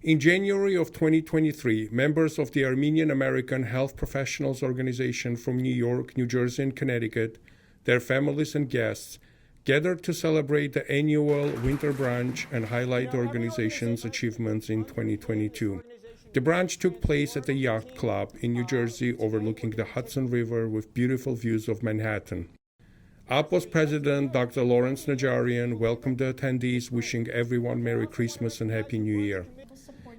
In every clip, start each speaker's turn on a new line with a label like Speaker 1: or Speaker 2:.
Speaker 1: In January of 2023, members of the Armenian American Health Professionals Organization from New York, New Jersey, and Connecticut, their families and guests, gathered to celebrate the annual Winter Brunch and highlight the organization's achievements in 2022. The brunch took place at the Yacht Club in New Jersey, overlooking the Hudson River with beautiful views of Manhattan. AAHPO's president, Dr. Lawrence Najarian, welcomed the attendees, wishing everyone Merry Christmas and Happy New Year.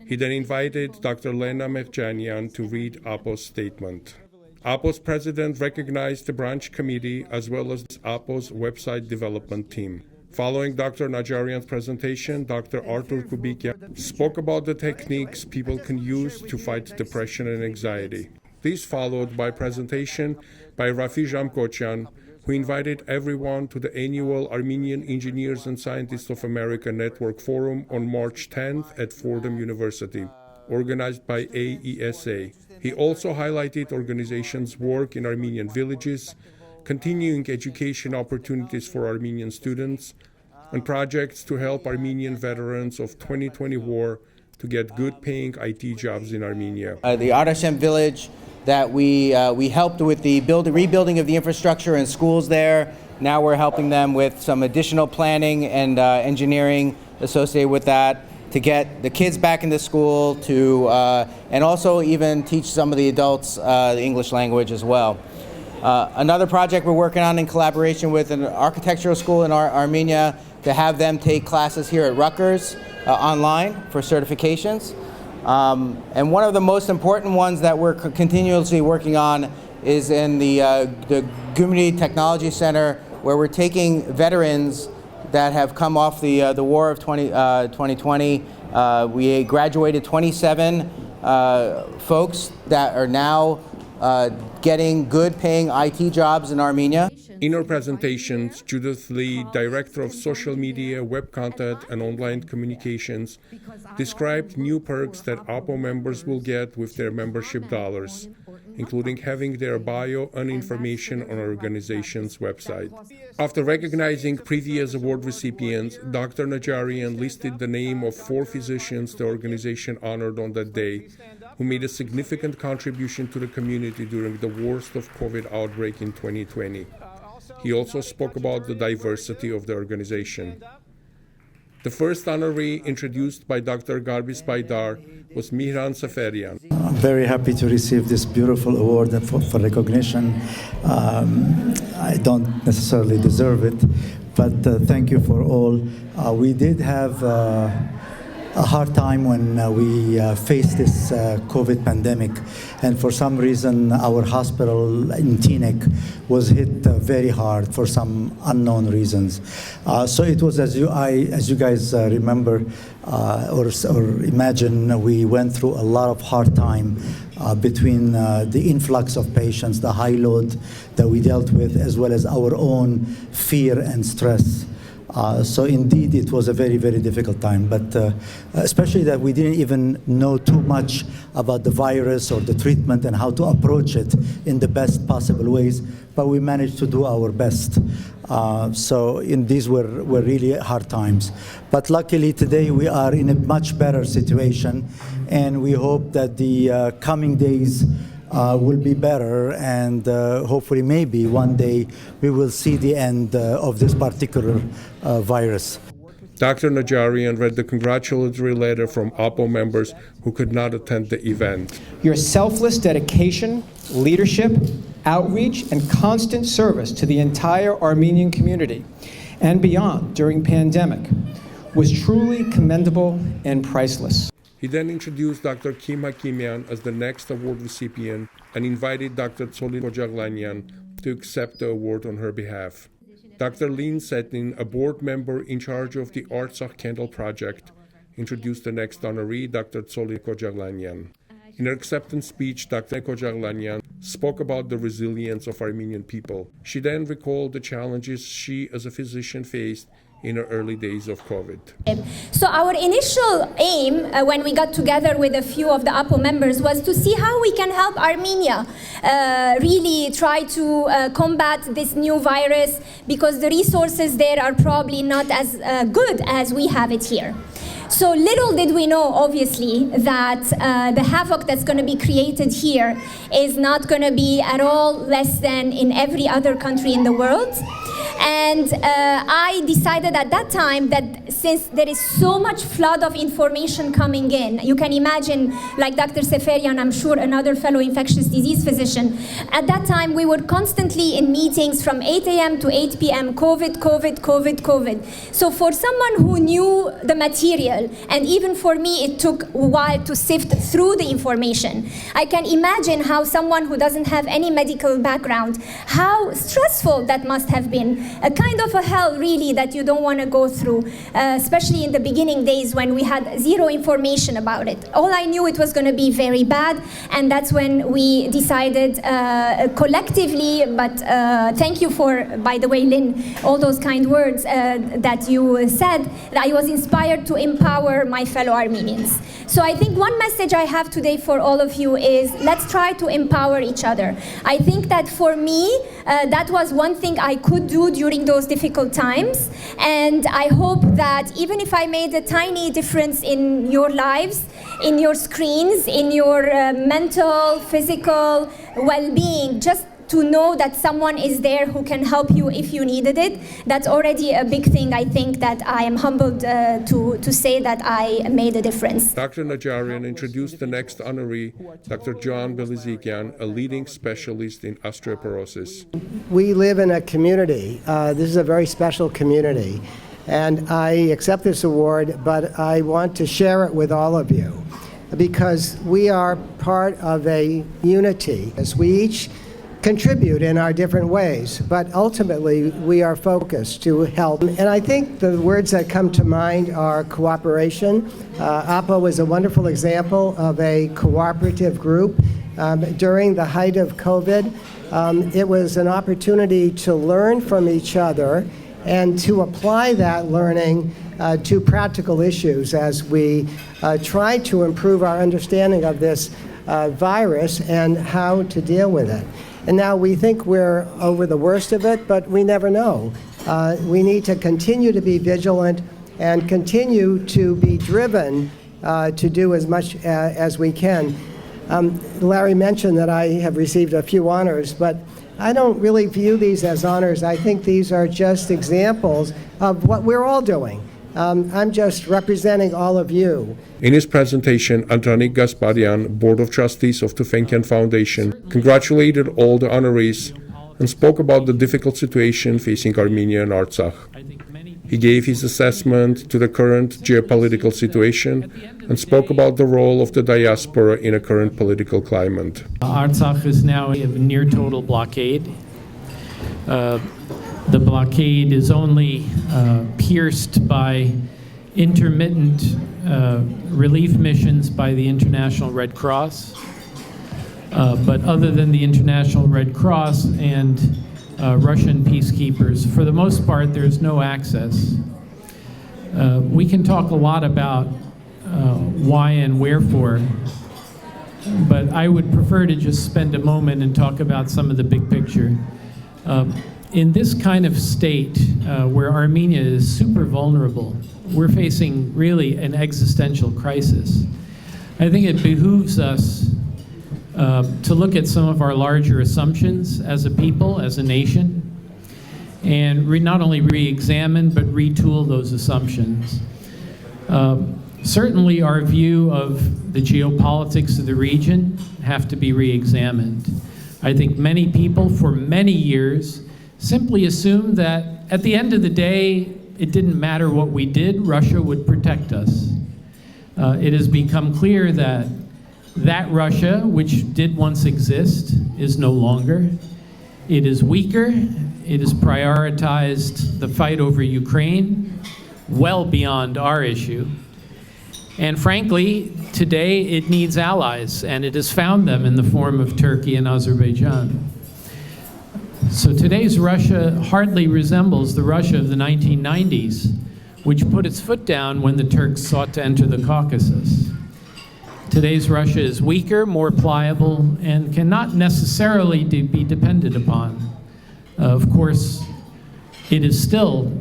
Speaker 1: He then invited Dr. Lena Mehjanian to read AAHPO's statement. AAHPO's president recognized the brunch committee as well as AAHPO's website development team. Following Dr. Najarian's presentation, Dr. Artur Kubikian spoke about the techniques people can use to fight depression and anxiety. This followed by a presentation by Rafi Jamkochian, who invited everyone to the annual Armenian Engineers and Scientists of America Network Forum on March 10th at Fordham University, organized by AESA. He also highlighted organizations' work in Armenian villages, continuing education opportunities for Armenian students, and projects to help Armenian veterans of 2020 war to get good-paying IT jobs in Armenia.
Speaker 2: The Art Hashem village that we helped with the rebuilding of the infrastructure and schools there. Now we're helping them with some additional planning and engineering associated with that to get the kids back into school to and also even teach some of the adults the English language as well. Another project we're working on in collaboration with an architectural school in Armenia to have them take classes here at Rutgers online for certifications. And one of the most important ones that we're continuously working on is in the Gumri Technology Center, where we're taking veterans that have come off the war of 2020. We graduated 27 folks that are now getting good paying IT jobs in Armenia.
Speaker 1: In her presentations, Judith Lee, Director of Social Media, Web Content, and Online Communications, described new perks that AAHPO members will get with their membership dollars, including having their bio and information on our organization's website. After recognizing previous award recipients, Dr. Najarian listed the name of 4 physicians the organization honored on that day, who made a significant contribution to the community during the worst of COVID outbreak in 2020. He also spoke about the diversity of the organization. The first honoree, introduced by Dr. Garbis Baidar, was Mihran Safarian.
Speaker 3: I'm very happy to receive this beautiful award for recognition. I don't necessarily deserve it, but thank you for all. We did have a hard time when we faced this COVID pandemic, and for some reason our hospital in Teaneck was hit very hard for some unknown reasons. So it was, as you guys remember or imagine, we went through a lot of hard time between the influx of patients, the high load that we dealt with, as well as our own fear and stress. So indeed, it was a very, very difficult time, but especially that we didn't even know too much about the virus or the treatment and how to approach it in the best possible ways, but we managed to do our best. So these were really hard times. But luckily today we are in a much better situation, and we hope that the coming days will be better, and hopefully maybe one day we will see the end of this particular virus.
Speaker 1: Dr. Najarian read the congratulatory letter from AAHPO members who could not attend the event.
Speaker 4: Your selfless dedication, leadership, outreach, and constant service to the entire Armenian community and beyond during pandemic was truly commendable and priceless.
Speaker 1: He then introduced Dr. Kim Hakimian as the next award recipient and invited Dr. Tsoli Kojaglanyan to accept the award on her behalf. Dr. Lynn Setin, a board member in charge of the Artsakh Candle Project, introduced the next honoree, Dr. Tsoli Kojaglanyan. In her acceptance speech, Dr. Kojaglanyan spoke about the resilience of Armenian people. She then recalled the challenges she as a physician faced in her early days of COVID.
Speaker 5: So our initial aim when we got together with a few of the AAHPO members was to see how we can help Armenia really try to combat this new virus, because the resources there are probably not as good as we have it here. So little did we know, obviously, that the havoc that's going to be created here is not going to be at all less than in every other country in the world. And I decided at that time that since there is so much flood of information coming in, you can imagine, like Dr. Seferian, I'm sure another fellow infectious disease physician, at that time we were constantly in meetings from 8 a.m. to 8 p.m., COVID, COVID, COVID, COVID. So for someone who knew the material, and even for me it took a while to sift through the information, I can imagine how someone who doesn't have any medical background, how stressful that must have been. A kind of a hell, really, that you don't want to go through, especially in the beginning days when we had zero information about it. All I knew it was going to be very bad, and that's when we decided collectively, but thank you for, by the way, Lynn, all those kind words that you said, that I was inspired to empower my fellow Armenians. So I think one message I have today for all of you is let's try to empower each other. I think that for me, that was one thing I could do during those difficult times. And I hope that even if I made a tiny difference in your lives, in your screens, in your mental, physical well-being, just to know that someone is there who can help you if you needed it, that's already a big thing. I think that I am humbled to say that I made a difference.
Speaker 1: Dr. Najarian introduced the next honoree, Dr. John Belizikian, a leading specialist in osteoporosis.
Speaker 6: We live in a community. This is a very special community. And I accept this award, but I want to share it with all of you because we are part of a unity as we each contribute in our different ways, but ultimately we are focused to help. And I think the words that come to mind are cooperation. AAHPO is a wonderful example of a cooperative group. During the height of COVID, it was an opportunity to learn from each other and to apply that learning to practical issues as we try to improve our understanding of this virus and how to deal with it. And now we think we're over the worst of it, but we never know. We need to continue to be vigilant and continue to be driven to do as much as we can. Larry mentioned that I have received a few honors, but I don't really view these as honors. I think these are just examples of what we're all doing. I'm just representing all of you.
Speaker 1: In his presentation, Andranik Gasparian, Board of Trustees of Tufenkian Foundation, congratulated all the honorees and spoke about the difficult situation facing Armenia and Artsakh. He gave his assessment to the current geopolitical situation and spoke about the role of the diaspora in a current political climate.
Speaker 7: Artsakh is now in a near total blockade. The blockade is only pierced by intermittent relief missions by the International Red Cross. But other than the International Red Cross and Russian peacekeepers, for the most part, there's no access. We can talk a lot about why and wherefore, but I would prefer to just spend a moment and talk about some of the big picture. In this kind of state where Armenia is super vulnerable, we're facing really an existential crisis. I think it behooves us to look at some of our larger assumptions as a people, as a nation, and not only re-examine, but retool those assumptions. Certainly our view of the geopolitics of the region have to be re-examined. I think many people for many years simply assumed that at the end of the day, it didn't matter what we did, Russia would protect us. It has become clear that Russia, which did once exist, is no longer. It is weaker. It has prioritized the fight over Ukraine well beyond our issue. And frankly, today it needs allies, and it has found them in the form of Turkey and Azerbaijan. So today's Russia hardly resembles the Russia of the 1990s, which put its foot down when the Turks sought to enter the Caucasus. Today's Russia is weaker, more pliable, and cannot necessarily be depended upon. Of course, it is still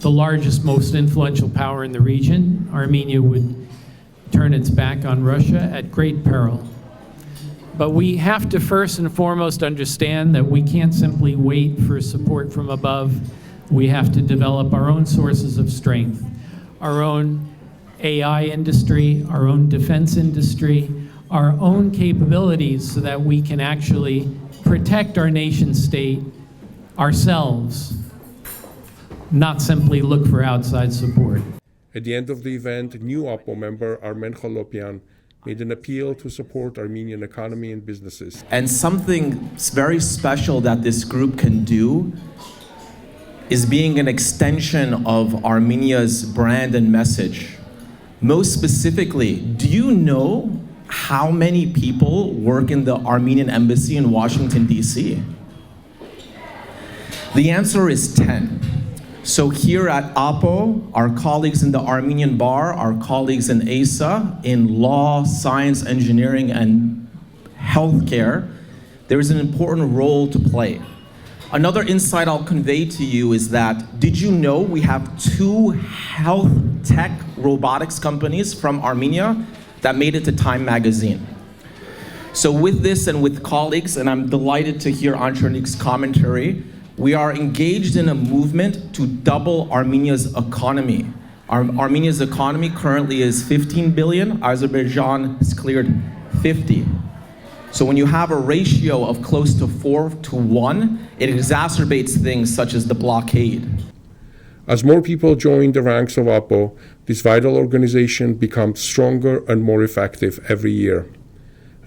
Speaker 7: the largest, most influential power in the region, Armenia would turn its back on Russia at great peril. But we have to first and foremost understand that we can't simply wait for support from above. We have to develop our own sources of strength, our own AI industry, our own defense industry, our own capabilities so that we can actually protect our nation state ourselves, not simply look for outside support.
Speaker 1: At the end of the event, new AAHPO member Armen Kholopian made an appeal to support Armenian economy and businesses.
Speaker 8: And something very special that this group can do is being an extension of Armenia's brand and message. Most specifically, do you know how many people work in the Armenian embassy in Washington, D.C.? The answer is 10. So here at AAHPO, our colleagues in the Armenian Bar, our colleagues in ASA, in law, science, engineering, and healthcare, there is an important role to play. Another insight I'll convey to you is that, did you know we have 2 health tech robotics companies from Armenia that made it to Time magazine? So with this and with colleagues, and I'm delighted to hear Antronik's commentary, we are engaged in a movement to double Armenia's economy. Armenia's economy currently is 15 billion. Azerbaijan has cleared 50. So when you have a ratio of close to 4-to-1, it exacerbates things such as the blockade.
Speaker 1: As more people join the ranks of AAHPO, this vital organization becomes stronger and more effective every year.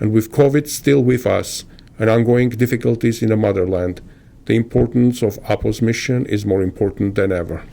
Speaker 1: And with COVID still with us and ongoing difficulties in the motherland, the importance of AAHPO's mission is more important than ever.